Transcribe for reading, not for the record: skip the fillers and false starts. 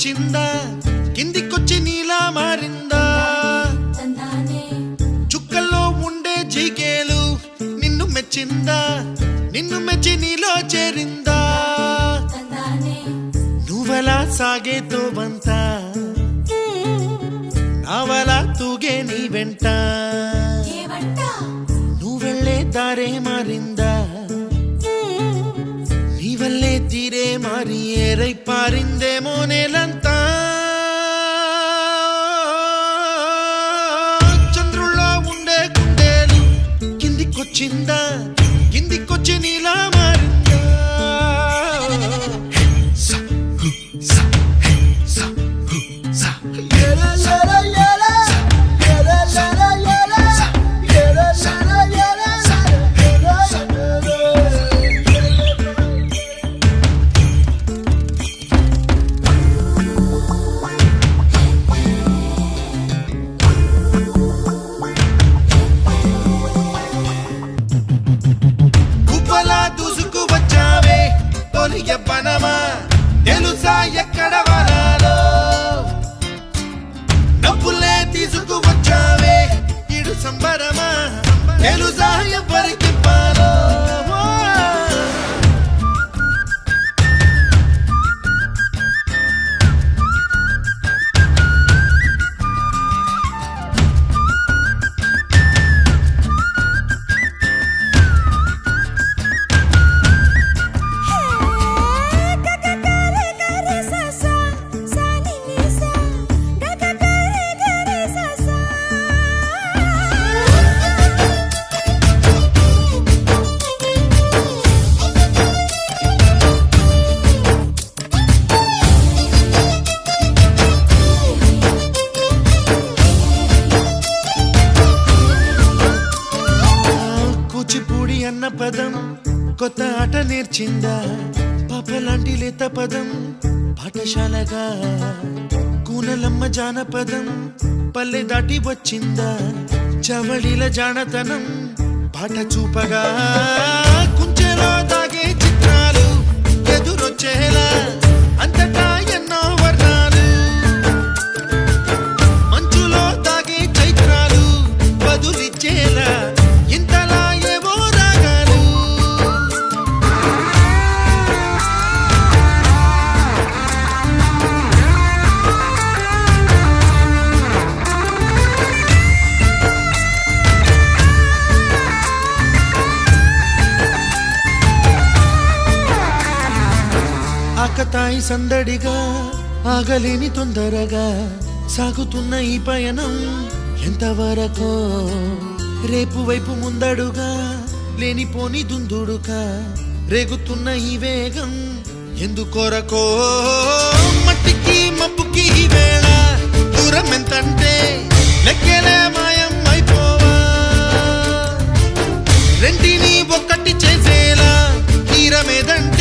కిందికొచ్చిందా కిందికొచ్చి నీలా మారిందా చుక్కల్లో ఉండే జీకేలు నిన్ను మెచ్చిందా నిన్ను మెచ్చి నీలో చేరిందా నువ్వలా సాగేతో బంత నావలా తూగే నీ వెంట నువ్వెళ్ళే దారే మారిందా నీవల్లే తీరే మారి ఏరై పారిందేమో నేలంతా చంద్రుల్లో ఉండే గుండెలు కిందికొచ్చిందా కిందికొచ్చి నీలా మారిందా తెలుసా ఎక్కడ వరాలో డబ్బులే తీసుకువచ్చావే ఇడు సంబరమా తెలుసా ఎవరికి పాలో అన్న పదం కొత్త ఆట నేర్చిందా పాపలాంటి లేత పదం పాఠశాలగా కూనలమ్మ జానపదం పల్లె దాటి వచ్చిందా చవళిల జానతనం పాట చూపగా కుంచెలో దాగే చిత్రాలు ఎదురొచ్చేలా అంతటా ఎన్నో వర్ణాలు మంచులో దాగే చైత్రాలు బదులిచ్చేలా ఇంతలా ఆకతాయి సందడిగా ఆగలేని తొందరగా సాగుతున్న ఈ పయనం ఎంతవరకో రేపు వైపు ముందడుగా లేనిపోని దుందుడుగా రేగుతున్న ఈ వేగం ఎందుకొరకో మట్టికి మబ్బుకి ఈ వేళ దూరం ఎంతంటే లెక్కలే మాయం అయిపోవా రెంటిని ఒక్కటి చేసేలా తీరమేదంటే